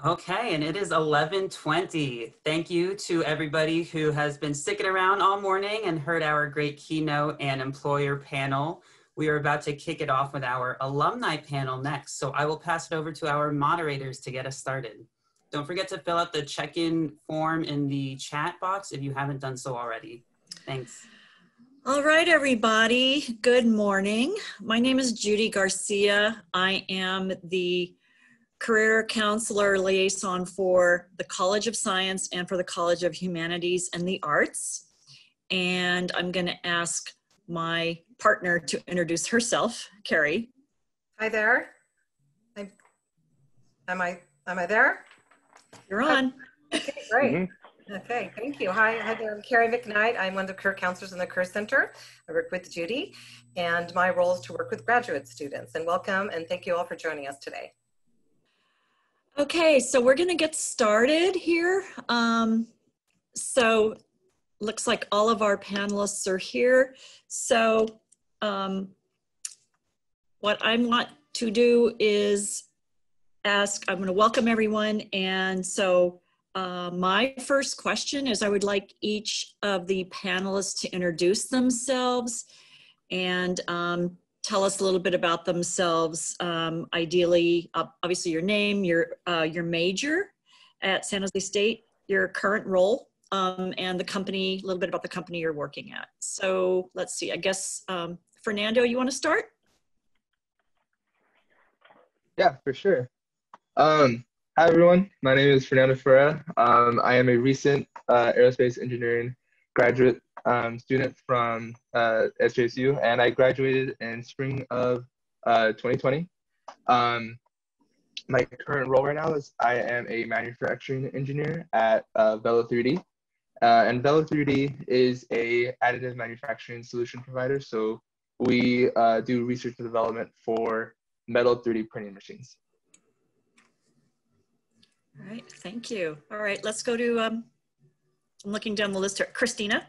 Okay, and it is 11:20. Thank you to everybody who has been sticking around all morning and heard our great keynote and employer panel. We are about to kick it off with our alumni panel next, so I will pass it over to our moderators to get us started. Don't forget to fill out the check-in form in the chat box if you haven't done so already. Thanks. All right, everybody. Good morning. My name is Judy Garcia. I am the Career Counselor Liaison for the College of Science and for the College of Humanities and the Arts. And I'm going to ask my partner to introduce herself, Kerry. Hi there. Am I there? You're on. Okay, great. Okay, thank you. Hi there. I'm Kerry Mcknight. I'm one of the career counselors in the Career Center. I work with Judy, and my role is to work with graduate students. And welcome, and thank you all for joining us today. Okay, so we're going to get started here. So looks like all of our panelists are here. So what I want to do is I'm going to welcome everyone. And so my first question is I would like each of the panelists to introduce themselves and tell us a little bit about themselves. Ideally, obviously your name, your major at San Jose State, your current role, and the company, a little bit about the company you're working at. So let's see, I guess, Fernando, you want to start? Yeah, for sure. Hi everyone, my name is Fernando Ferreira. I am a recent aerospace engineering graduate student from SJSU, and I graduated in spring of 2020. My current role right now is I am a manufacturing engineer at Velo 3D. And Velo 3D is a additive manufacturing solution provider. So we do research and development for metal 3D printing machines. All right, thank you. All right, let's go to, I'm looking down the list here, Christina.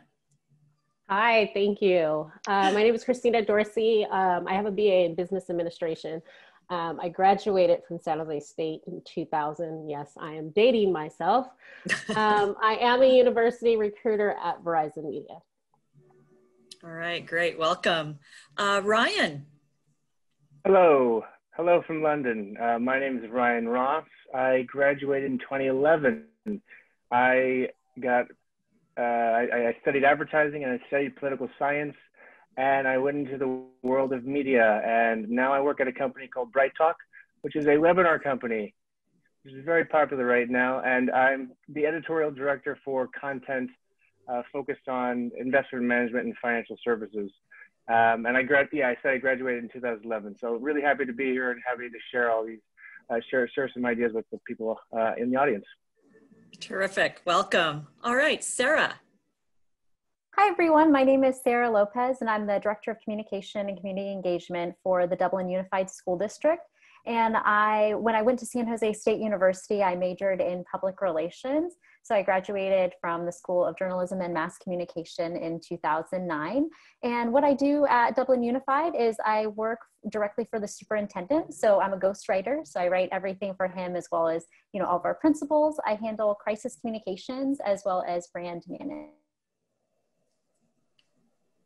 Hi, thank you. My name is Christina Dorsey. I have a BA in Business Administration. I graduated from San Jose State in 2000. Yes, I am dating myself. I am a university recruiter at Verizon Media. All right, great, welcome. Ryan. Hello from London. My name is Ryan Ross. I graduated in 2011. I studied advertising and I studied political science, and I went into the world of media, and now I work at a company called Bright Talk, which is a webinar company, which is very popular right now, and I'm the editorial director for content focused on investment management and financial services. And I graduated in 2011, so really happy to be here and happy to share all these, share some ideas with the people in the audience. Terrific, welcome. All right, Sarah. Hi everyone, my name is Sarah Lopez and I'm the Director of Communication and Community Engagement for the Dublin Unified School District. And when I went to San Jose State University, I majored in public relations. So I graduated from the School of Journalism and Mass Communication in 2009. And what I do at Dublin Unified is I work directly for the superintendent. So I'm a ghostwriter. So I write everything for him as well as, all of our principals. I handle crisis communications as well as brand management.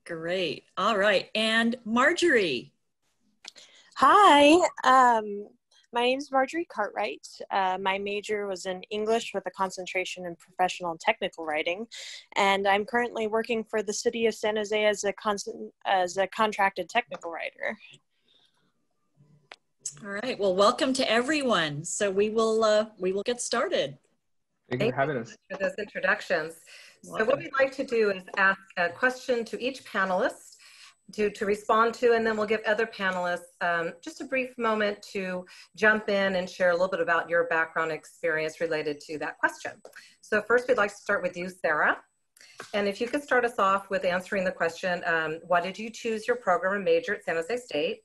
Great. All right. And Marjorie. Hi, my name is Marjorie Cartwright. My major was in English with a concentration in professional and technical writing, and I'm currently working for the city of San Jose as a contracted technical writer. All right. Well, welcome to everyone. So we will get started. Thank you for having us. For those introductions. So what we'd like to do is ask a question to each panelist to respond to, and then we'll give other panelists just a brief moment to jump in and share a little bit about your background experience related to that question. So first we'd like to start with you, Sarah. And if you could start us off with answering the question, why did you choose your program and major at San Jose State?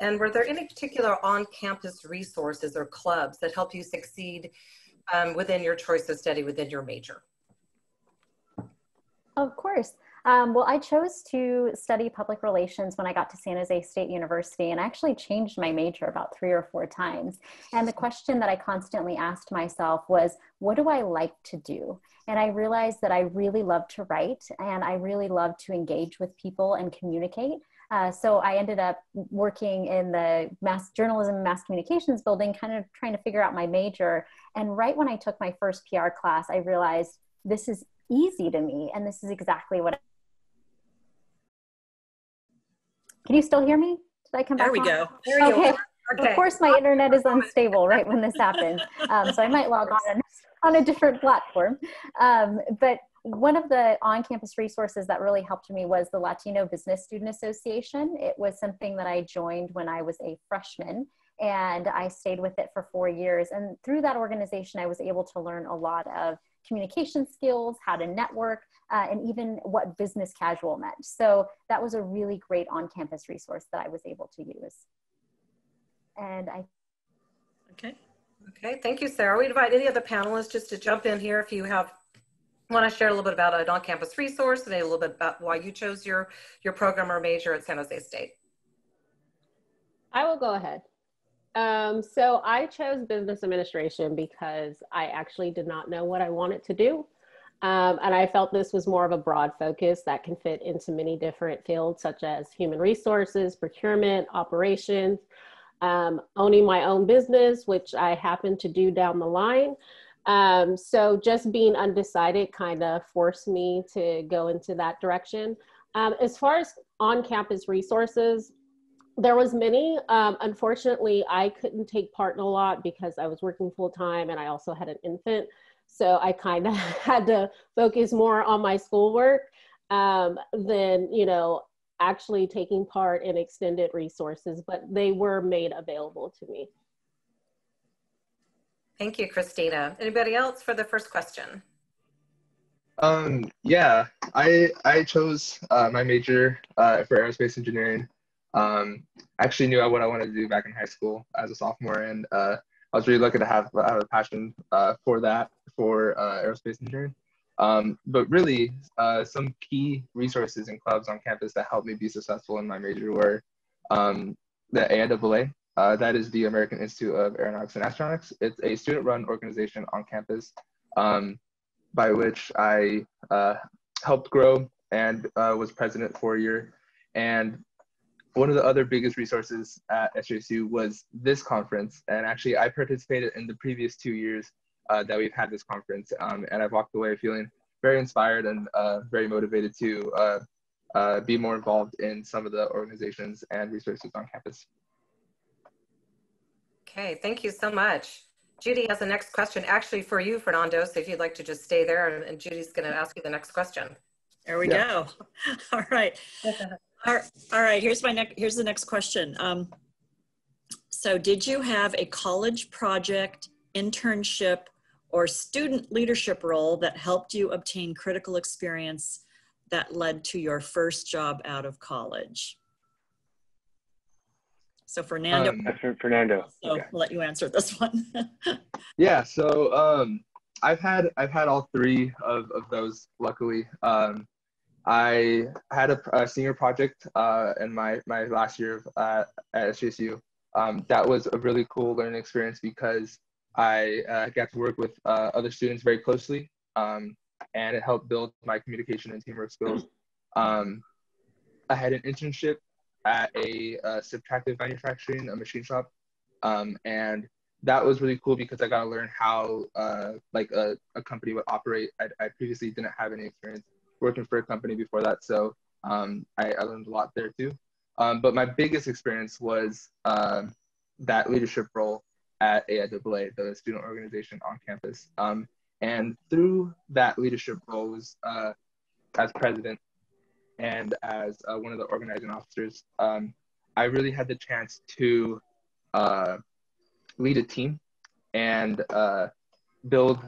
And were there any particular on-campus resources or clubs that help you succeed within your choice of study within your major? Of course. Well, I chose to study public relations when I got to San Jose State University, and I actually changed my major about 3 or 4 times. And the question that I constantly asked myself was, what do I like to do? And I realized that I really love to write, and I really love to engage with people and communicate. So I ended up working in the mass journalism and mass communications building, kind of trying to figure out my major. And right when I took my first PR class, I realized this is easy to me, and this is exactly what. Can you still hear me? Did I come back? There we on? go. There you Okay. are. Okay. Of course, my internet is unstable right when this happens, so I might log on a different platform. But one of the on-campus resources that really helped me was the Latino Business Student Association. It was something that I joined when I was a freshman, and I stayed with it for 4 years. And through that organization, I was able to learn a lot of communication skills, how to network, and even what business casual meant. So that was a really great on-campus resource that I was able to use. And Okay. Okay, thank you, Sarah. We invite any of the panelists just to jump in here if you want to share a little bit about an on-campus resource and a little bit about why you chose your program or major at San Jose State. I will go ahead. So I chose business administration because I actually did not know what I wanted to do. And I felt this was more of a broad focus that can fit into many different fields, such as human resources, procurement, operations, owning my own business, which I happen to do down the line. So just being undecided kind of forced me to go into that direction. As far as on-campus resources, there was many. Unfortunately, I couldn't take part in a lot because I was working full-time and I also had an infant. So I kind of had to focus more on my schoolwork than, you know, actually taking part in extended resources, but they were made available to me. Thank you, Christina. Anybody else for the first question? Yeah, I chose my major for aerospace engineering. I actually knew what I wanted to do back in high school as a sophomore, and I was really lucky to have a passion for aerospace engineering. But really, some key resources and clubs on campus that helped me be successful in my major were the AIAA. That is the American Institute of Aeronautics and Astronautics. It's a student-run organization on campus by which I helped grow and was president for a year. And one of the other biggest resources at SJSU was this conference. And actually, I participated in the previous 2 years that we've had this conference. And I've walked away feeling very inspired and very motivated to be more involved in some of the organizations and resources on campus. Okay, thank you so much. Judy has the next question actually for you, Fernando, so if you'd like to just stay there, and Judy's going to ask you the next question. There we go. All right. All right, here's the next question. So did you have a college project, internship, or student leadership role that helped you obtain critical experience that led to your first job out of college? So Fernando. Fernando. So Okay. we'll let you answer this one. Yeah, so I've had all 3 of those, luckily. I had a senior project in my last year at SJSU. That was a really cool learning experience because I got to work with other students very closely, and it helped build my communication and teamwork skills. I had an internship at a subtractive manufacturing, a machine shop, and that was really cool because I got to learn how like a company would operate. I previously didn't have any experience working for a company before that, so I learned a lot there too. But my biggest experience was that leadership role at AIAA, the student organization on campus. And through that leadership role was as president and as one of the organizing officers, I really had the chance to lead a team and build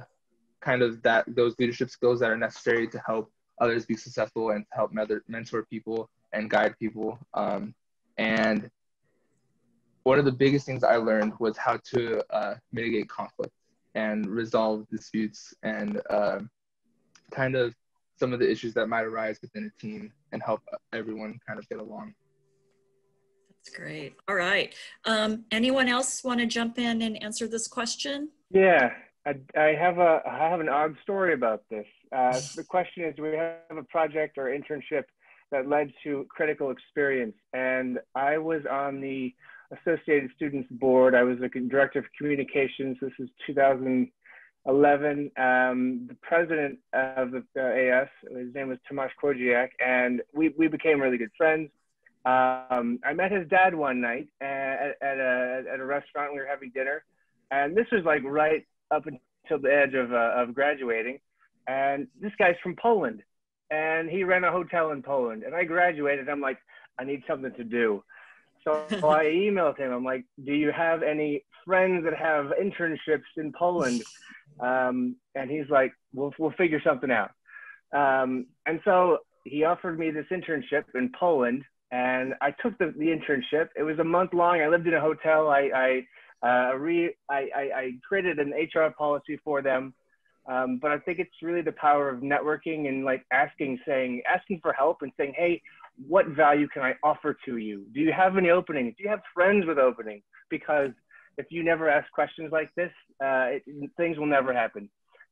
kind of those leadership skills that are necessary to help others be successful and to help mentor people and guide people. And one of the biggest things I learned was how to mitigate conflict and resolve disputes and kind of some of the issues that might arise within a team and help everyone kind of get along. That's great. All right. Anyone else want to jump in and answer this question? Yeah, I have an odd story about this. The question is, do we have a project or internship that led to critical experience? And I was on the Associated Students Board. I was the director of communications. This is 2011. The president of the AS, his name was Tomasz Kłodziak, and we became really good friends. I met his dad one night at a restaurant. We were having dinner, and this was like right up until the edge of graduating. And this guy's from Poland, and he ran a hotel in Poland. And I graduated. I'm like, I need something to do. So I emailed him. I'm like, do you have any friends that have internships in Poland? And he's like, we'll figure something out. And so he offered me this internship in Poland, and I took the internship. It was a month long. I lived in a hotel. I created an HR policy for them. But I think it's really the power of networking and like asking for help and saying, hey, what value can I offer to you? Do you have any openings? Do you have friends with openings? Because if you never ask questions like this, things will never happen.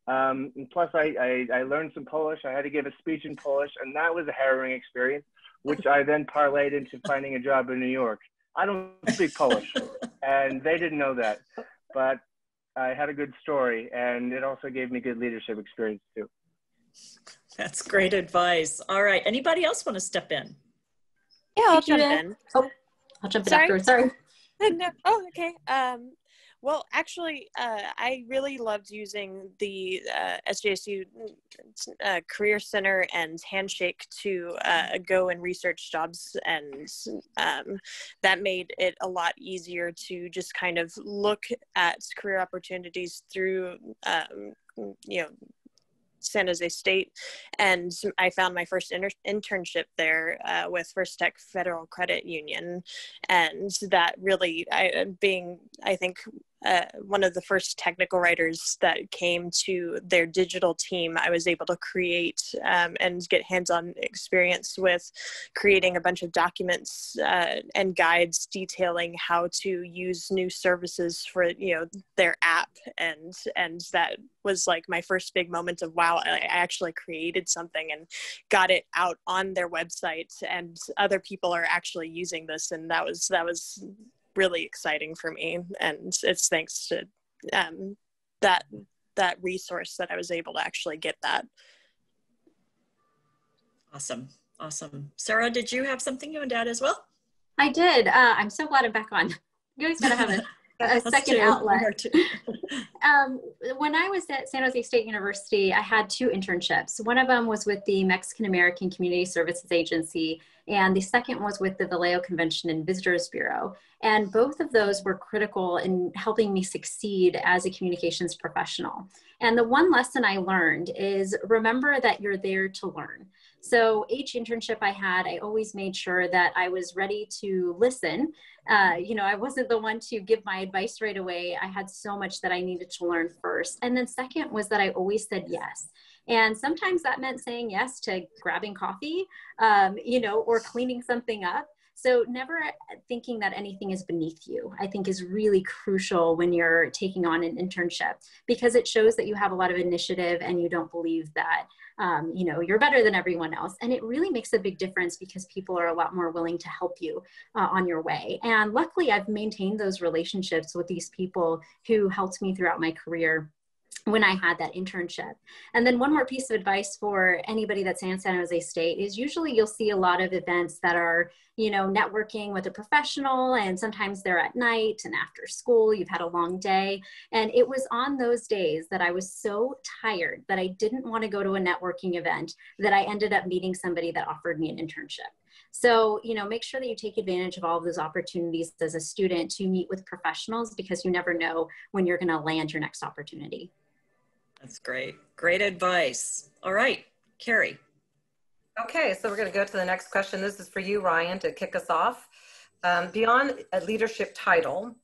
And plus, I learned some Polish. I had to give a speech in Polish, and that was a harrowing experience, which I then parlayed into finding a job in New York. I don't speak Polish, and they didn't know that. But I had a good story, and it also gave me good leadership experience too. That's great advice. All right. Anybody else want to step in? Yeah, I'll jump in. Oh, I'll jump in afterwards. Sorry. No. Oh, okay. Well, actually, I really loved using the SJSU Career Center and Handshake to go and research jobs, and that made it a lot easier to just kind of look at career opportunities through, San Jose State. And I found my first internship there with First Tech Federal Credit Union. And that really, I think, one of the first technical writers that came to their digital team, I was able to create and get hands-on experience with creating a bunch of documents and guides detailing how to use new services for their app, and that was like my first big moment of wow, I actually created something and got it out on their website, and other people are actually using this, and that was really exciting for me. And it's thanks to that resource that I was able to actually get that. Awesome. Sarah, did you have something you would add as well? I did. I'm so glad I'm back on. You always gotta have a second outlet. When I was at San Jose State University, I had 2 internships. One of them was with the Mexican American Community Services Agency, and the second was with the Vallejo Convention and Visitors Bureau. And both of those were critical in helping me succeed as a communications professional. And the one lesson I learned is remember that you're there to learn. So each internship I had, I always made sure that I was ready to listen. I wasn't the one to give my advice right away. I had so much that I needed to learn first. And then second was that I always said yes. And sometimes that meant saying yes to grabbing coffee, or cleaning something up. So never thinking that anything is beneath you, I think is really crucial when you're taking on an internship, because it shows that you have a lot of initiative and you don't believe that, you're better than everyone else. And it really makes a big difference because people are a lot more willing to help you on your way. And luckily I've maintained those relationships with these people who helped me throughout my career when I had that internship. And then one more piece of advice for anybody that's in San Jose State is usually you'll see a lot of events that are, networking with a professional, and sometimes they're at night and after school, you've had a long day. And it was on those days that I was so tired that I didn't want to go to a networking event that I ended up meeting somebody that offered me an internship. So, make sure that you take advantage of all of those opportunities as a student to meet with professionals, because you never know when you're going to land your next opportunity. That's great. Great advice. All right, Kerry. Okay, so we're going to go to the next question. This is for you, Ryan, to kick us off. Beyond a leadership title,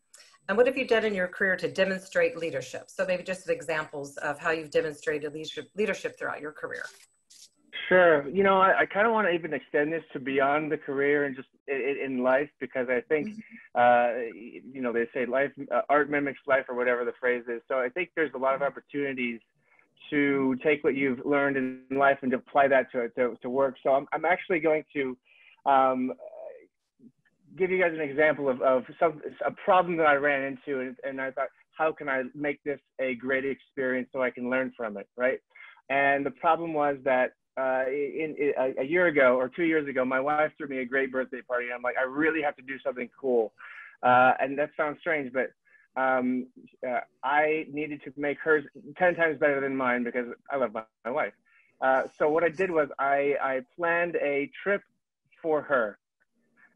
and what have you done in your career to demonstrate leadership? So maybe just some examples of how you've demonstrated leadership throughout your career. Sure. You know, I kind of want to even extend this to beyond the career and just in life, because I think, you know, they say life, art mimics life, or whatever the phrase is. So I think there's a lot of opportunities to take what you've learned in life and to apply that to work. So I'm actually going to give you guys an example of a problem that I ran into, and I thought, how can I make this a great experience so I can learn from it, right? And the problem was that a year ago or 2 years ago, my wife threw me a great birthday party. And I'm like, I really have to do something cool. And that sounds strange, but I needed to make hers 10 times better than mine because I love my wife. So what I did was I planned a trip for her.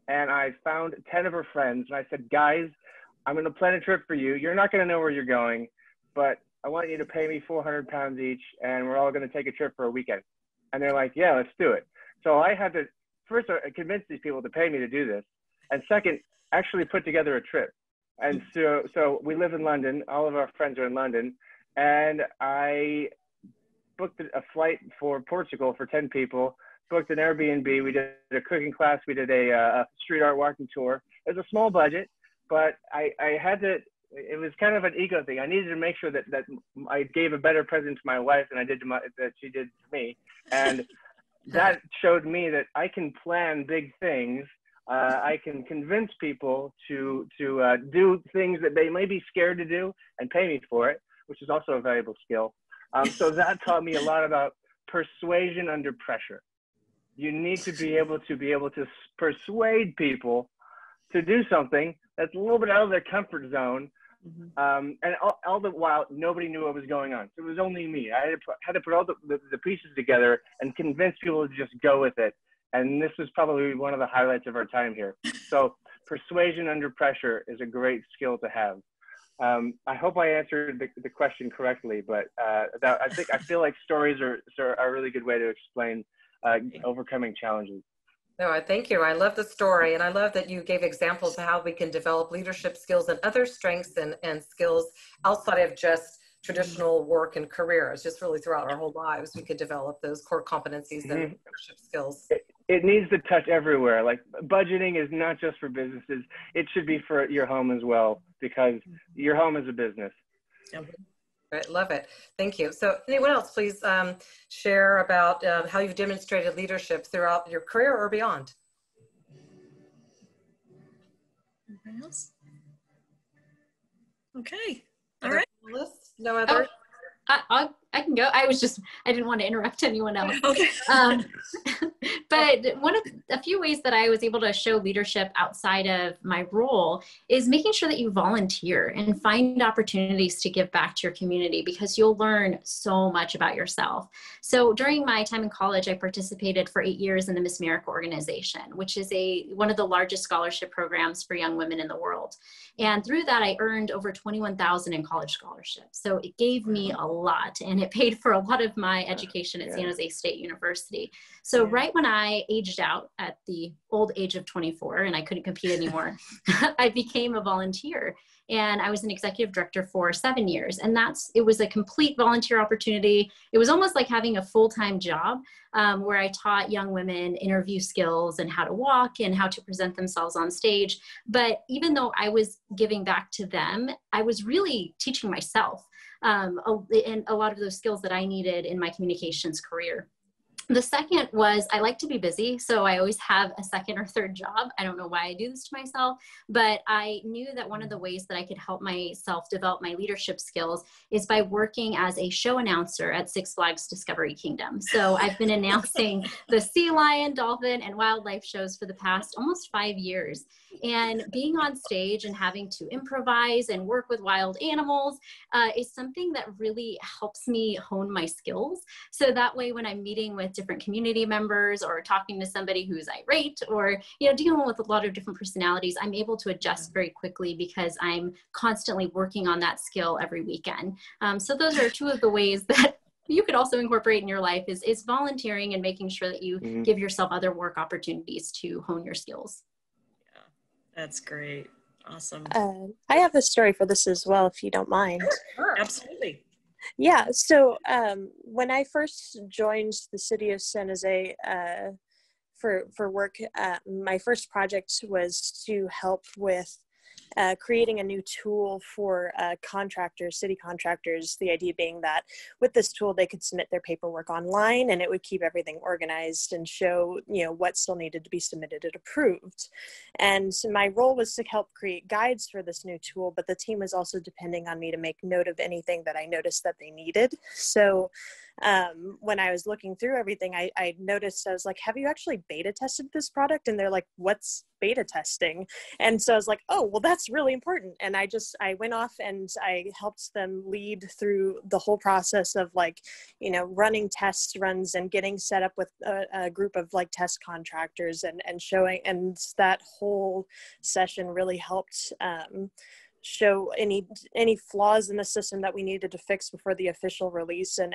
And I found 10 of her friends. And I said, guys, I'm going to plan a trip for you. You're not going to know where you're going, but I want you to pay me 400 pounds each. And we're all going to take a trip for a weekend. And they're like, yeah, let's do it. So I had to first convince these people to pay me to do this. And second, actually put together a trip. And so we live in London. All of our friends are in London. And I booked a flight for Portugal for 10 people, booked an Airbnb. We did a cooking class. We did a street art walking tour. It was a small budget, but I had to, it was kind of an ego thing. I needed to make sure that I gave a better present to my wife than I did that she did to me. And that showed me that I can plan big things. I can convince people to do things that they may be scared to do and pay me for it, which is also a valuable skill. So that taught me a lot about persuasion under pressure. You need to be able to persuade people to do something that's a little bit out of their comfort zone. And all the while, nobody knew what was going on. So it was only me. I had to put all the pieces together and convince people to just go with it. And this was probably one of the highlights of our time here. So persuasion under pressure is a great skill to have. I hope I answered the question correctly, but I feel like stories are a really good way to explain overcoming challenges. No, thank you. I love the story, and I love that you gave examples of how we can develop leadership skills and other strengths and skills outside of just traditional work and careers. Just really throughout our whole lives, we could develop those core competencies and leadership skills. It needs to touch everywhere. Like budgeting is not just for businesses. It should be for your home as well, because your home is a business. Right, love it. Thank you. So anyone else, please share about how you've demonstrated leadership throughout your career or beyond. Anyone else? Okay. All right. No other? I can go. I didn't want to interrupt anyone else. Okay. But a few ways that I was able to show leadership outside of my role is making sure that you volunteer and find opportunities to give back to your community, because you'll learn so much about yourself. So during my time in college, I participated for 8 years in the Miss America organization, which is one of the largest scholarship programs for young women in the world. And through that, I earned over $21,000 in college scholarships. So it gave me a lot, and it paid for a lot of my education at San Jose State University. So right when I aged out at the old age of 24 and I couldn't compete anymore, I became a volunteer. And I was an executive director for 7 years. And it was a complete volunteer opportunity. It was almost like having a full-time job where I taught young women interview skills and how to walk and how to present themselves on stage. But even though I was giving back to them, I was really teaching myself and a lot of those skills that I needed in my communications career. The second was I like to be busy, so I always have a second or third job. I don't know why I do this to myself, but I knew that one of the ways that I could help myself develop my leadership skills is by working as a show announcer at Six Flags Discovery Kingdom. So I've been announcing the sea lion, dolphin, and wildlife shows for the past almost 5 years. And being on stage and having to improvise and work with wild animals is something that really helps me hone my skills. So that way, when I'm meeting with different community members or talking to somebody who's irate or dealing with a lot of different personalities, I'm able to adjust very quickly because I'm constantly working on that skill every weekend. So those are two of the ways that you could also incorporate in your life is volunteering and making sure that you give yourself other work opportunities to hone your skills. Yeah, that's great. Awesome. I have a story for this as well, if you don't mind. Sure. Absolutely. Yeah, so when I first joined the city of San Jose for work, my first project was to help with creating a new tool for contractors, city contractors, the idea being that with this tool, they could submit their paperwork online and it would keep everything organized and show, you know, what still needed to be submitted and approved. And so my role was to help create guides for this new tool, but the team was also depending on me to make note of anything that I noticed that they needed. So when I was looking through everything, I noticed, I was like, have you actually beta tested this product? And they're like, what's beta testing? And so I was like, oh, well, that's really important. And I went off and I helped them lead through the whole process of, like, you know, running test runs and getting set up with a group of like test contractors and showing, and that whole session really helped show any flaws in the system that we needed to fix before the official release, and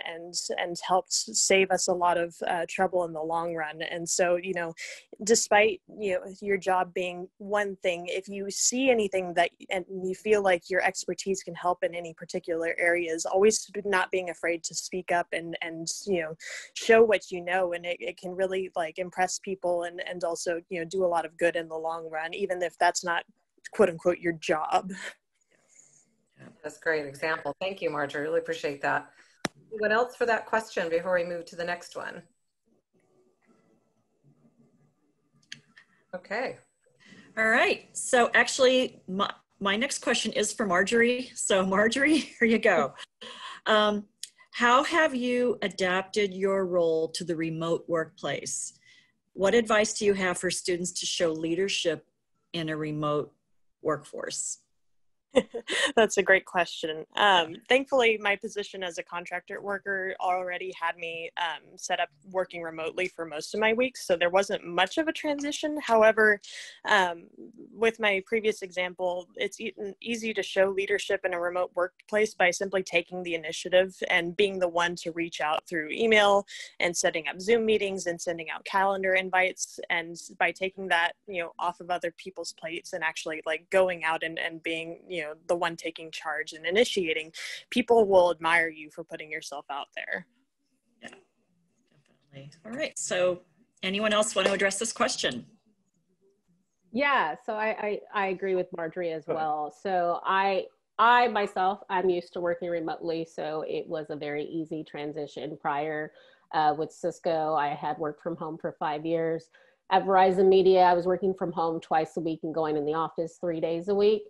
helped save us a lot of trouble in the long run. And so, you know, despite, you know, your job being one thing, if you see anything that and you feel like your expertise can help in any particular areas, always not being afraid to speak up and you know, show what you know, and it can really like impress people and also, you know, do a lot of good in the long run, even if that's not quote unquote your job. That's a great example. Thank you, Marjorie. Really appreciate that. What else for that question before we move to the next one? Okay. All right. So actually, my next question is for Marjorie. So Marjorie, here you go. How have you adapted your role to the remote workplace? What advice do you have for students to show leadership in a remote workforce? That's a great question. Thankfully, my position as a contractor worker already had me set up working remotely for most of my weeks, so there wasn't much of a transition. However, with my previous example, it's easy to show leadership in a remote workplace by simply taking the initiative and being the one to reach out through email and setting up Zoom meetings and sending out calendar invites. And by taking that, you know, off of other people's plates and actually like going out and being, you know, the one taking charge and initiating, people will admire you for putting yourself out there. Yeah, definitely. All right. So anyone else want to address this question? Yeah, so I agree with Marjorie as well. So I myself, I'm used to working remotely, so it was a very easy transition. Prior with Cisco, I had worked from home for 5 years. At Verizon Media, I was working from home twice a week and going in the office 3 days a week.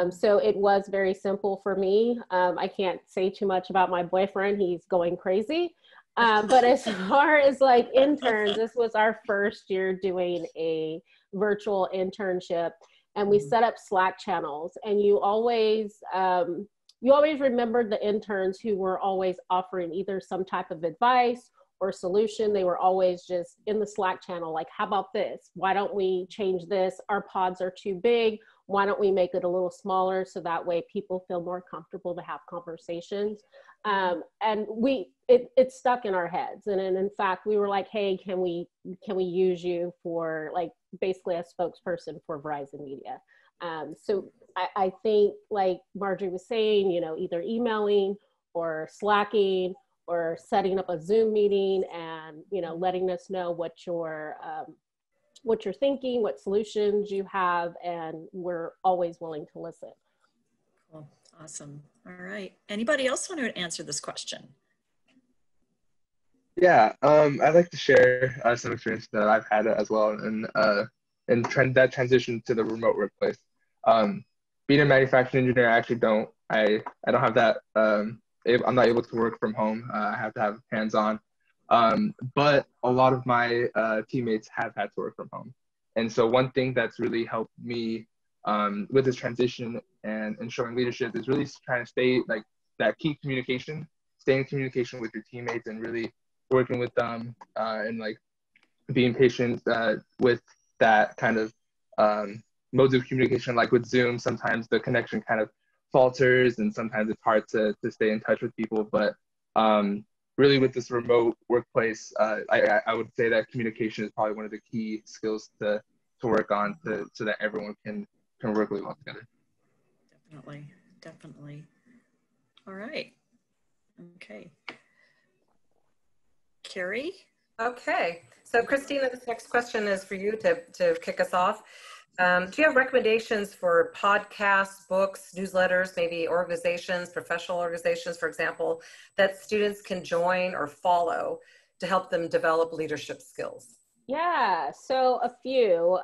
So it was very simple for me. I can't say too much about my boyfriend. He's going crazy. But as far as like interns, this was our first year doing a virtual internship, and we set up Slack channels, and you always remembered the interns who were always offering either some type of advice or solution. They were always just in the Slack channel, like, how about this? Why don't we change this? Our pods are too big. Why don't we make it a little smaller so that way people feel more comfortable to have conversations? And it stuck in our heads. And in fact, we were like, hey, can we use you for like basically a spokesperson for Verizon Media? So I think like Marjorie was saying, you know, either emailing or Slacking or setting up a Zoom meeting and, you know, letting us know what you're thinking, what solutions you have, and we're always willing to listen. Cool. Awesome. All right. Anybody else want to answer this question? Yeah, I'd like to share some experience that I've had as well in that transition to the remote workplace. Being a manufacturing engineer, I don't have that. I'm not able to work from home. I have to have hands-on. But a lot of my teammates have had to work from home. And so one thing that's really helped me with this transition and showing leadership is really trying to stay like that key communication, staying in communication with your teammates and really working with them and like being patient with that kind of modes of communication. Like with Zoom, sometimes the connection kind of falters and sometimes it's hard to stay in touch with people. But really with this remote workplace, I would say that communication is probably one of the key skills to work on so that everyone can work really well together. Definitely. All right. Okay. Kerry? Okay, so Christina, this next question is for you to kick us off. Do you have recommendations for podcasts, books, newsletters, maybe organizations, professional organizations, for example, that students can join or follow to help them develop leadership skills? Yeah, so a few.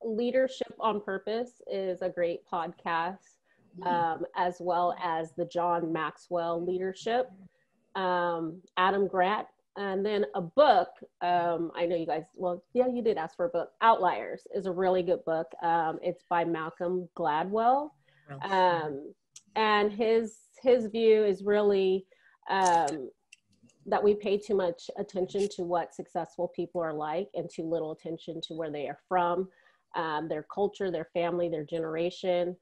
Leadership on Purpose is a great podcast, as well as the John Maxwell Leadership, Adam Grant, and then a book. I know you guys, well, yeah, you did ask for a book. Outliers is a really good book. It's by Malcolm Gladwell. And his view is really that we pay too much attention to what successful people are like and too little attention to where they are from, their culture, their family, their generation,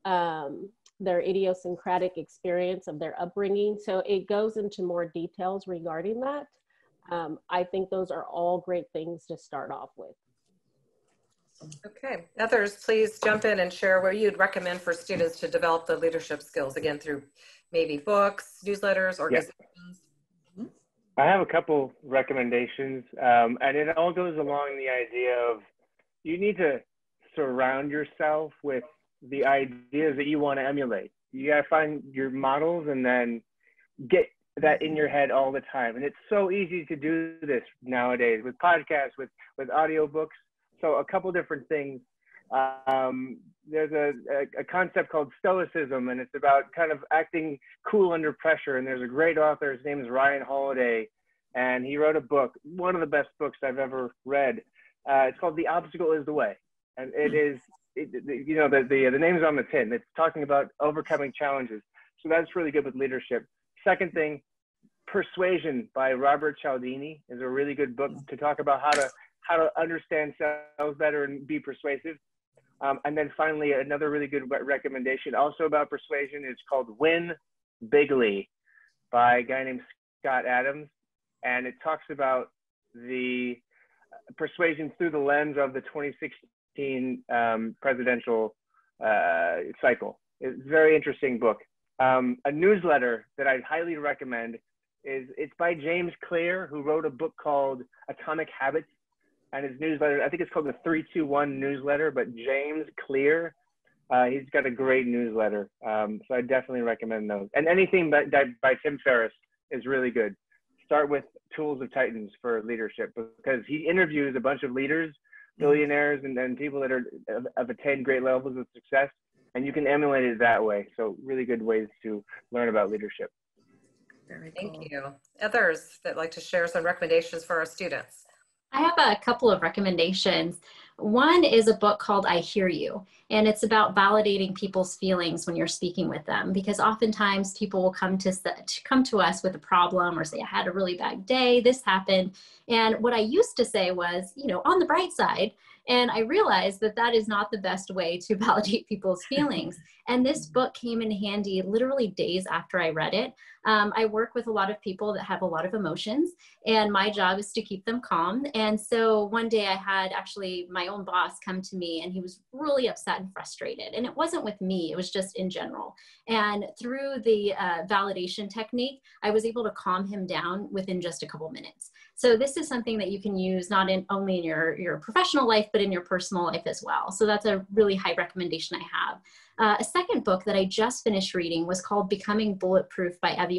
their idiosyncratic experience of their upbringing. So it goes into more details regarding that. I think those are all great things to start off with. Okay, others, please jump in and share where you'd recommend for students to develop the leadership skills, again, through maybe books, newsletters, organizations. I have a couple recommendations, and it all goes along the idea of you need to surround yourself with the ideas that you want to emulate. You got to find your models and then get that in your head all the time. And it's so easy to do this nowadays with podcasts, with audiobooks. So a couple different things. There's a concept called Stoicism, and it's about kind of acting cool under pressure. And there's a great author, his name is Ryan Holiday, and he wrote a book, one of the best books I've ever read. It's called The Obstacle is the Way. And it is, you know, the name's on the tin. It's talking about overcoming challenges. So that's really good with leadership. Second thing, Persuasion by Robert Cialdini is a really good book to talk about how to understand sales better and be persuasive. And then finally, another really good recommendation also about persuasion is called Win Bigly by a guy named Scott Adams. And it talks about the persuasion through the lens of the 2016 presidential cycle. It's a very interesting book. A newsletter that I'd highly recommend it's by James Clear, who wrote a book called Atomic Habits. And his newsletter, I think it's called the 321 newsletter, but James Clear, he's got a great newsletter. So I definitely recommend those. And anything by Tim Ferriss is really good. Start with Tools of Titans for leadership, because he interviews a bunch of leaders, billionaires, and people that have attained great levels of success, and you can emulate it that way. So really good ways to learn about leadership. Very cool. Thank you. Others that like to share some recommendations for our students? I have a couple of recommendations. One is a book called I Hear You, and it's about validating people's feelings when you're speaking with them, because oftentimes people will come to us with a problem or say, I had a really bad day, this happened. And what I used to say was, you know, on the bright side. And I realized that that is not the best way to validate people's feelings. And this book came in handy literally days after I read it. I work with a lot of people that have a lot of emotions, and my job is to keep them calm. And so one day I had actually my own boss come to me, and he was really upset and frustrated. And it wasn't with me, it was just in general. And through the validation technique, I was able to calm him down within just a couple minutes. So this is something that you can use not only in your professional life, but in your personal life as well. So that's a really high recommendation I have. A second book that I just finished reading was called Becoming Bulletproof by Evie.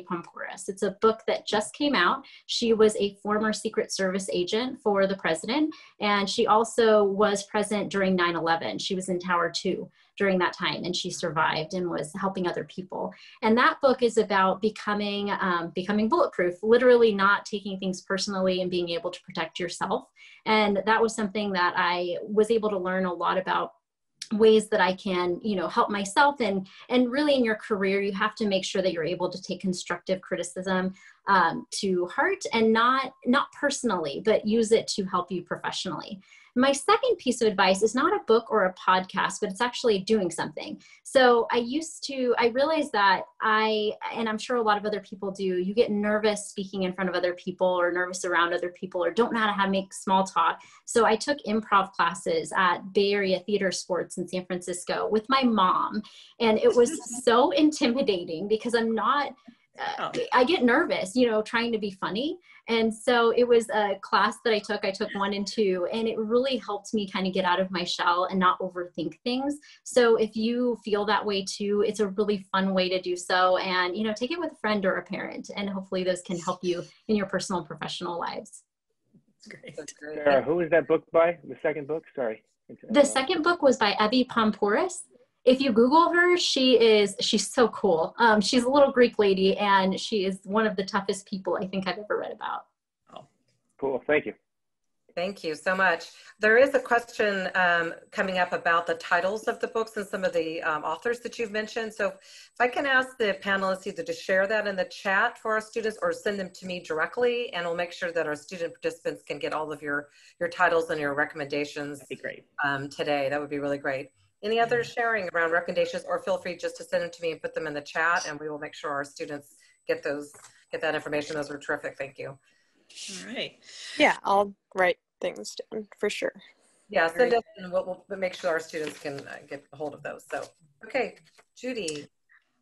It's a book that just came out. She was a former Secret Service agent for the president, and she also was present during 9/11. She was in Tower 2 during that time, and she survived and was helping other people. And that book is about becoming bulletproof, literally not taking things personally and being able to protect yourself. And that was something that I was able to learn a lot about, ways that I can, you know, help myself. And really in your career, you have to make sure that you're able to take constructive criticism to heart, and not personally, but use it to help you professionally. My second piece of advice is not a book or a podcast, but it's actually doing something. So I realized that and I'm sure a lot of other people do, you get nervous speaking in front of other people, or nervous around other people, or don't know how to make small talk. So I took improv classes at Bay Area Theater Sports in San Francisco with my mom. And it was so intimidating because I'm not I get nervous, you know, trying to be funny. And so it was a class that I took 1 and 2, and it really helped me kind of get out of my shell and not overthink things. So if you feel that way too, it's a really fun way to do so. And, you know, take it with a friend or a parent, and hopefully those can help you in your personal and professional lives. That's great. Sarah, who is that book by? The second book? Sorry. The second book was by Evie Pomporus. If you Google her, she's so cool. She's a little Greek lady, and she is one of the toughest people I think I've ever read about. Oh, cool. Thank you. Thank you so much. There is a question coming up about the titles of the books and some of the authors that you've mentioned. So if I can ask the panelists either to share that in the chat for our students or send them to me directly, and we'll make sure that our student participants can get all of your titles and your recommendations. That'd be great. Today. That would be really great. Any other sharing around recommendations, or feel free just to send them to me and put them in the chat, and we will make sure our students get that information. Those are terrific. Thank you. All right. Yeah, I'll write things down for sure. Yeah, send us, and we'll make sure our students can get a hold of those. So, okay, Judy.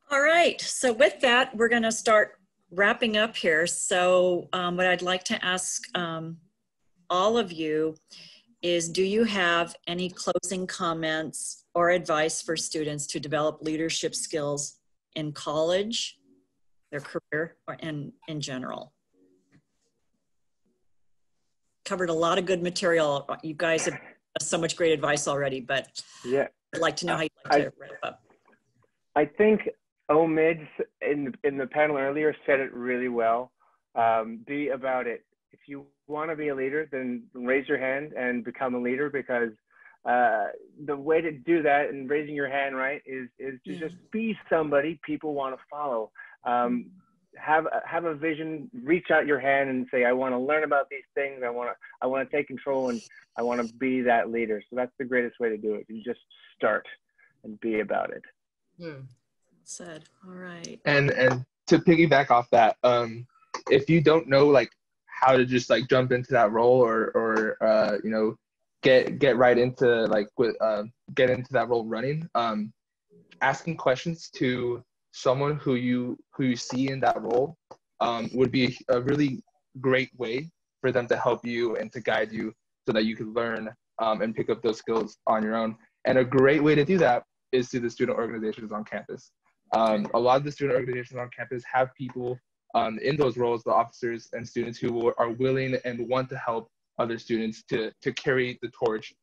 All right. So with that, we're going to start wrapping up here. So what I'd like to ask all of you is, do you have any closing comments or advice for students to develop leadership skills in college, their career, or in general? Covered a lot of good material. You guys have so much great advice already, but yeah, I'd like to know how you'd like to wrap up. I think Omids in the panel earlier said it really well. Be about it. If you want to be a leader, then raise your hand and become a leader, because the way to do that and raising your hand, right, is to just be somebody people want to follow. Have a vision, reach out your hand and say, I want to learn about these things. I want to take control, and I want to be that leader. So that's the greatest way to do it. You just start and be about it. Said. All right. And to piggyback off that, if you don't know like how to just like jump into that role or you know, get right into like get into that role running, asking questions to someone who you see in that role would be a really great way for them to help you and to guide you so that you can learn and pick up those skills on your own. And a great way to do that is through the student organizations on campus. A lot of the student organizations on campus have people in those roles, the officers and students who are willing and want to help other students to carry the torch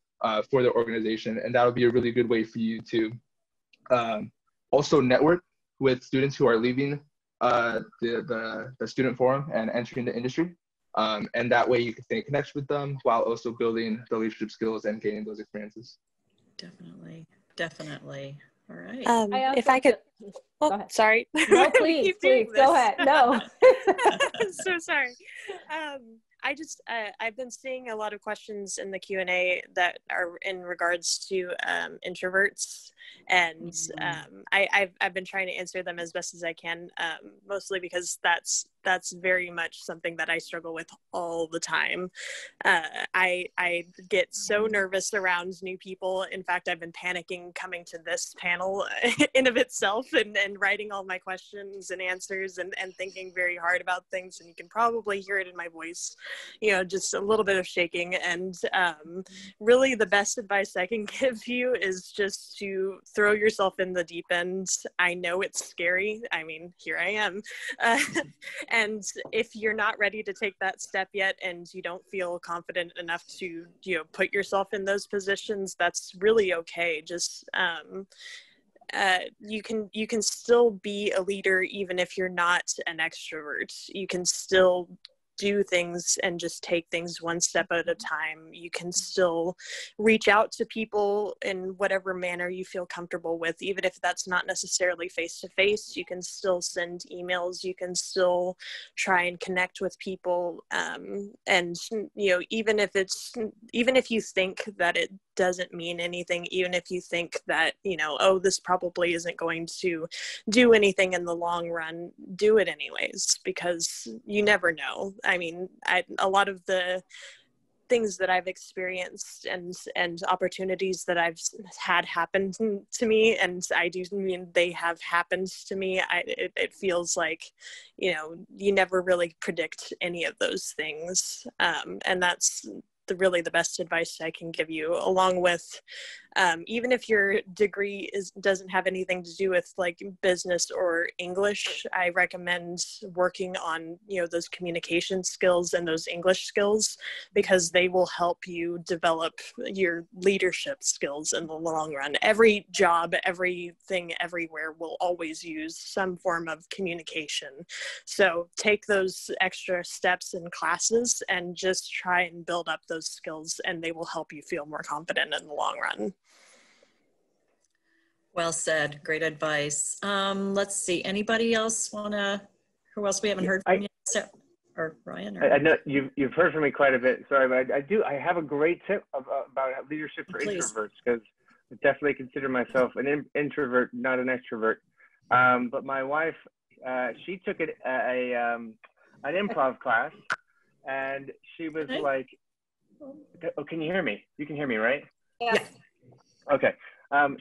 for their organization. And that would be a really good way for you to also network with students who are leaving the student forum and entering the industry. And that way you can stay in connection with them while also building the leadership skills and gaining those experiences. Definitely. Definitely. All right. If I could, Go ahead. Sorry. No, please go ahead. No. I'm so sorry. I've been seeing a lot of questions in the Q&A that are in regards to introverts, and I've been trying to answer them as best as I can, mostly because that's very much something that I struggle with all the time. I get so nervous around new people. In fact, I've been panicking coming to this panel in of itself, and writing all my questions and answers and thinking very hard about things, and you can probably hear it in my voice, you know, just a little bit of shaking. And really the best advice I can give you is just to throw yourself in the deep end. I know it's scary. I mean, here I am. And if you're not ready to take that step yet, and you don't feel confident enough to, you know, put yourself in those positions, that's really okay. Just you can still be a leader even if you're not an extrovert. You can still do things and just take things one step at a time. You can still reach out to people in whatever manner you feel comfortable with, even if that's not necessarily face-to-face. You can still send emails, you can still try and connect with people, and you know, even if you think that it doesn't mean anything, even if you think that, you know, oh, this probably isn't going to do anything in the long run, do it anyways, because you never know. I mean, a lot of the things that I've experienced and opportunities that I've had happen to me, and I do mean they have happened to me, it feels like, you know, you never really predict any of those things. And that's really the best advice I can give you, along with even if your degree doesn't have anything to do with like business or English, I recommend working on, you know, those communication skills and those English skills, because they will help you develop your leadership skills in the long run. Every job, everything, everywhere will always use some form of communication. So take those extra steps in classes and just try and build up those skills, and they will help you feel more confident in the long run. Well said. Great advice. Let's see. Anybody else who else we haven't heard from yet? Or Ryan? Or? I know you've heard from me quite a bit. Sorry, but I have a great tip about leadership for introverts, because I definitely consider myself an introvert, not an extrovert. But my wife, she took an improv class, and she was like, oh, can you hear me? You can hear me, right? Yeah. Okay.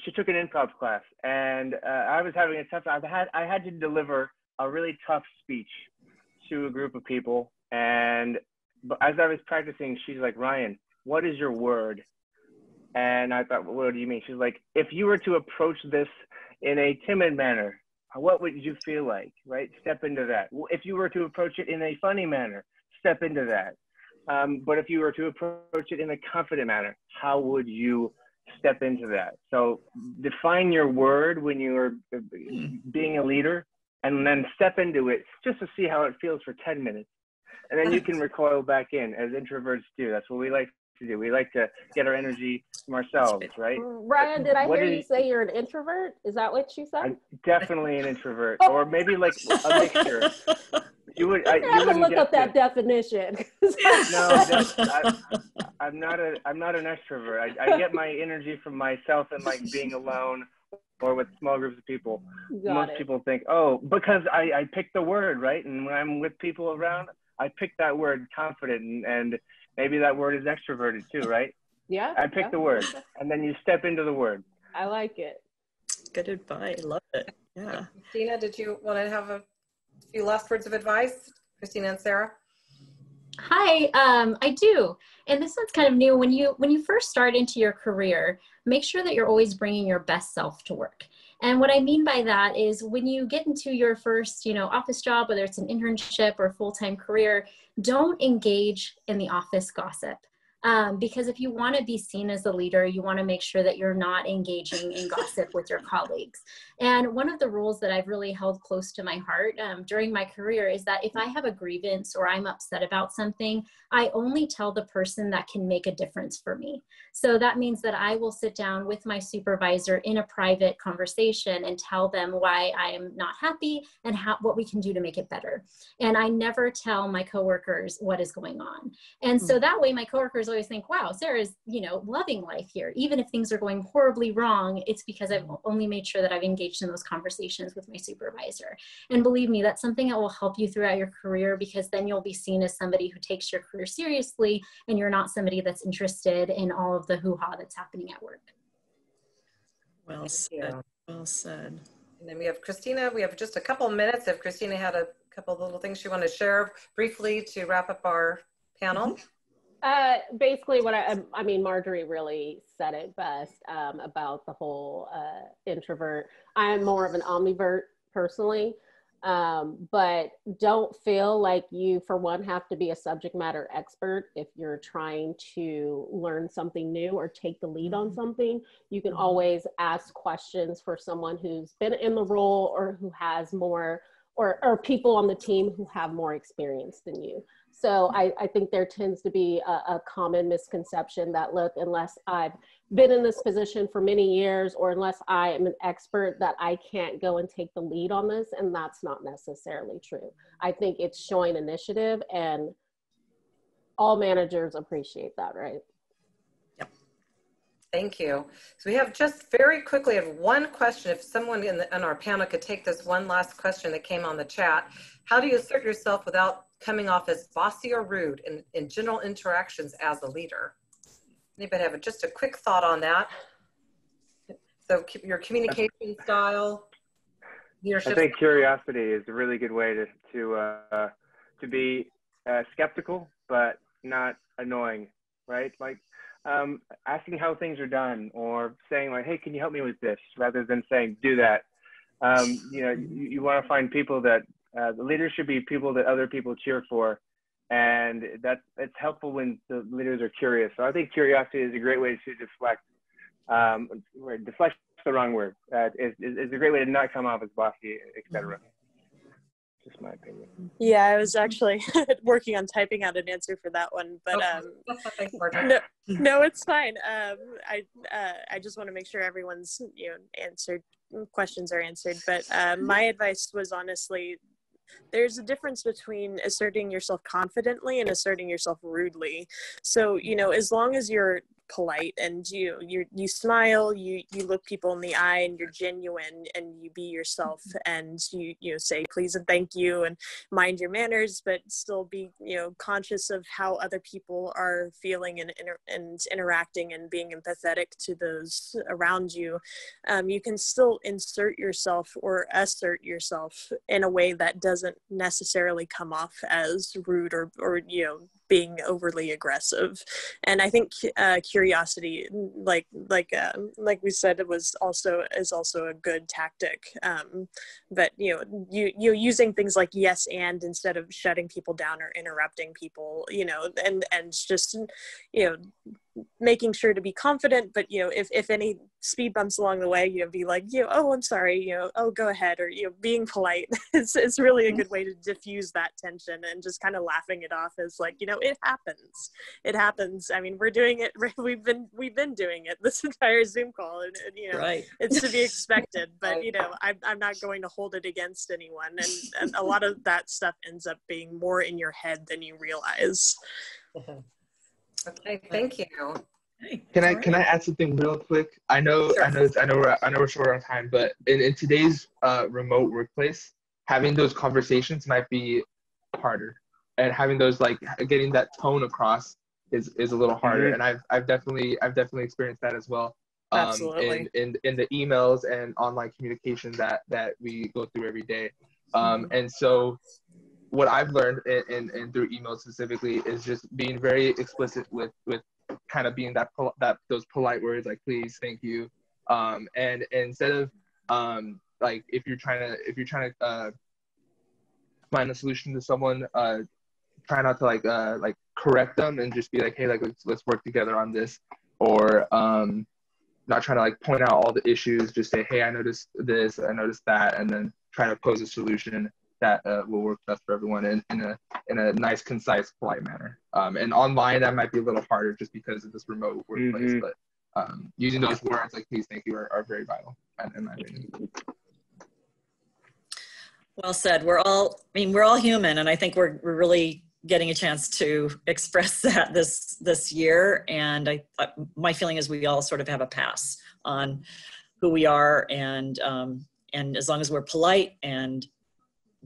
She took an improv class, and I was having a tough time. I had to deliver a really tough speech to a group of people, and as I was practicing, she's like, Ryan, what is your word? And I thought, well, what do you mean? She's like, if you were to approach this in a timid manner, what would you feel like, right? Step into that. If you were to approach it in a funny manner, step into that. But if you were to approach it in a confident manner, how would you step into that? So define your word when you are being a leader, and then step into it just to see how it feels for 10 minutes. And then you can recoil back in, as introverts do. That's what we like to do. We like to get our energy from ourselves, right? Ryan, did I hear you say you're an introvert? Is that what you said? I'm definitely an introvert, or maybe like a mixture. You would have to look up that definition. No, I'm not an extrovert. I get my energy from myself and like being alone or with small groups of people. Most people think, oh, because I picked the word, right? And when I'm with people around, I pick that word, confident, and maybe that word is extroverted too, right? Yeah. I pick the word, and then you step into the word. I like it. Good advice. Love it. Yeah. Christina, did you want to have a few last words of advice? Christina and Sarah? Hi, I do. And this one's kind of new. When you first start into your career, make sure that you're always bringing your best self to work. And what I mean by that is when you get into your first, office job, whether it's an internship or full-time career, don't engage in the office gossip. Because if you want to be seen as a leader, you want to make sure that you're not engaging in gossip with your colleagues. And one of the rules that I've really held close to my heart during my career is that if I have a grievance or I'm upset about something, I only tell the person that can make a difference for me. So that means that I will sit down with my supervisor in a private conversation and tell them why I am not happy and what we can do to make it better. And I never tell my coworkers what is going on. And so that way my coworkers always think, wow, Sarah's, loving life here. Even if things are going horribly wrong, it's because I've only made sure that I've engaged in those conversations with my supervisor. And believe me, that's something that will help you throughout your career, because then you'll be seen as somebody who takes your career seriously, and you're not somebody that's interested in all of the hoo-ha that's happening at work. Well said. Well said. And then we have Christina. We have just a couple of minutes. If Christina had a couple of little things she wanted to share briefly to wrap up our panel. Basically what I mean, Marjorie really said it best about the whole introvert. I'm more of an ambivert personally, but don't feel like you, for one, have to be a subject matter expert. If you're trying to learn something new or take the lead on something, you can always ask questions for someone who's been in the role or who has more, or people on the team who have more experience than you. So I think there tends to be a common misconception that, look, unless I've been in this position for many years, or unless I am an expert, that I can't go and take the lead on this. And that's not necessarily true. I think it's showing initiative, and all managers appreciate that, right? Yep. Thank you. So we have just very quickly have one question. If someone in our panel could take this one last question that came on the chat. How do you assert yourself without coming off as bossy or rude in general interactions as a leader? Anybody have just a quick thought on that? So your communication style, leadership. I think curiosity is a really good way to be skeptical, but not annoying, right? Like asking how things are done, or saying like, hey, can you help me with this? Rather than saying, do that. You know, you want to find people that, the leaders should be people that other people cheer for. And it's helpful when the leaders are curious. So I think curiosity is a great way to deflect. Deflect is the wrong word. Is a great way to not come off as bossy, etc. Just my opinion. Yeah, I was actually working on typing out an answer for that one, but no, it's fine. I just want to make sure everyone's questions are answered. But my advice was honestly, there's a difference between asserting yourself confidently and asserting yourself rudely. So, you know, as long as you're polite and you smile, you look people in the eye and you're genuine and you be yourself and you say please and thank you and mind your manners, but still be, you know, conscious of how other people are feeling and interacting and being empathetic to those around you. You can still insert yourself or assert yourself in a way that doesn't necessarily come off as rude or you know, being overly aggressive. And I think curiosity, like we said, is also a good tactic. But you know, you using things like yes and instead of shutting people down or interrupting people, you know, and just, you know, making sure to be confident, but you know, if any speed bumps along the way, you know, be like, you know, oh, I'm sorry, you know, oh, go ahead, or you know, being polite. It's really a good way to diffuse that tension and just kind of laughing it off as like, you know, it happens. I mean, we're doing it. We've been doing it this entire Zoom call, and you know, right. It's to be expected. But you know, I'm not going to hold it against anyone, and a lot of that stuff ends up being more in your head than you realize. Okay, thank you. Can I add something real quick? I know we're short on time, but in today's remote workplace, having those conversations might be harder, and having those, like, getting that tone across is a little harder. Mm-hmm. And I've definitely experienced that as well. Absolutely. In the emails and online communication that we go through every day. And so what I've learned and through emails specifically is just being very explicit with kind of being those polite words like please, thank you, and instead of like if you're trying to find a solution to someone, try not to like correct them and just be like, hey, like let's work together on this, or not trying to like point out all the issues, just say, hey, I noticed this, I noticed that, and then try to pose a solution that will work best for everyone in a nice, concise, polite manner. And online, that might be a little harder just because of this remote workplace, but using those words like please, thank you are very vital in my opinion. Well said. We're all human, and I think we're really getting a chance to express that this year. And my feeling is we all sort of have a pass on who we are, and as long as we're polite and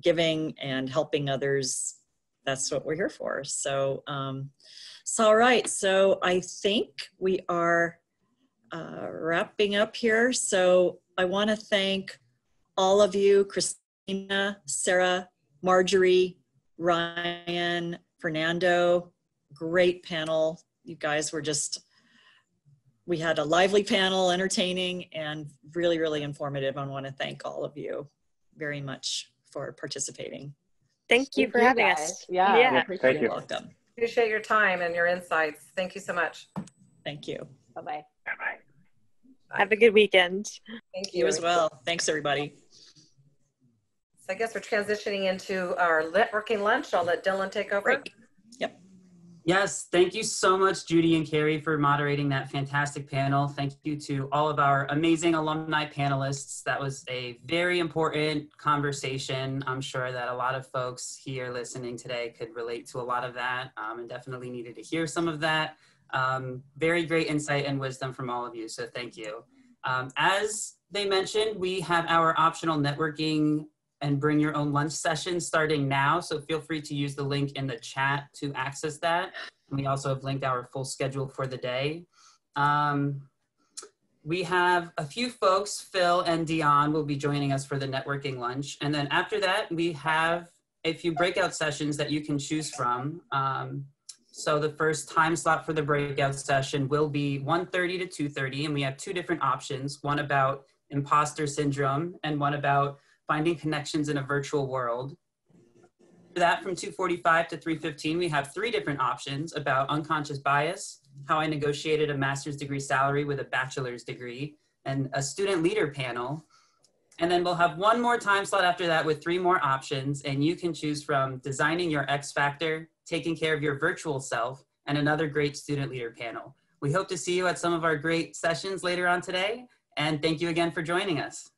giving and helping others, that's what we're here for. So, all right. So I think we are wrapping up here. So I want to thank all of you, Christina, Sarah, Marjorie, Ryan, Fernando. Great panel. You guys were we had a lively panel, entertaining, and really, really informative. I want to thank all of you very much for participating. Thank you for having us. Yeah. Thank you. Welcome. Appreciate your time and your insights. Thank you so much. Thank you. Bye-bye. Bye. Have a good weekend. Thank you. You as well. Thanks, everybody. So I guess we're transitioning into our networking lunch. I'll let Dylan take over. Great. Yep. Yes, thank you so much, Judy and Kerry, for moderating that fantastic panel. Thank you to all of our amazing alumni panelists. That was a very important conversation. I'm sure that a lot of folks here listening today could relate to a lot of that, and definitely needed to hear some of that. Very great insight and wisdom from all of you, so thank you. As they mentioned, we have our optional networking and bring your own lunch session starting now. So feel free to use the link in the chat to access that. And we also have linked our full schedule for the day. We have a few folks, Phil and Dion will be joining us for the networking lunch. And then after that, we have a few breakout sessions that you can choose from. So the first time slot for the breakout session will be 1:30 to 2:30. And we have two different options, one about imposter syndrome and one about finding connections in a virtual world. For that, from 2:45 to 3:15, we have three different options about unconscious bias, how I negotiated a master's degree salary with a bachelor's degree, and a student leader panel. And then we'll have one more time slot after that with three more options, and you can choose from designing your X factor, taking care of your virtual self, and another great student leader panel. We hope to see you at some of our great sessions later on today, and thank you again for joining us.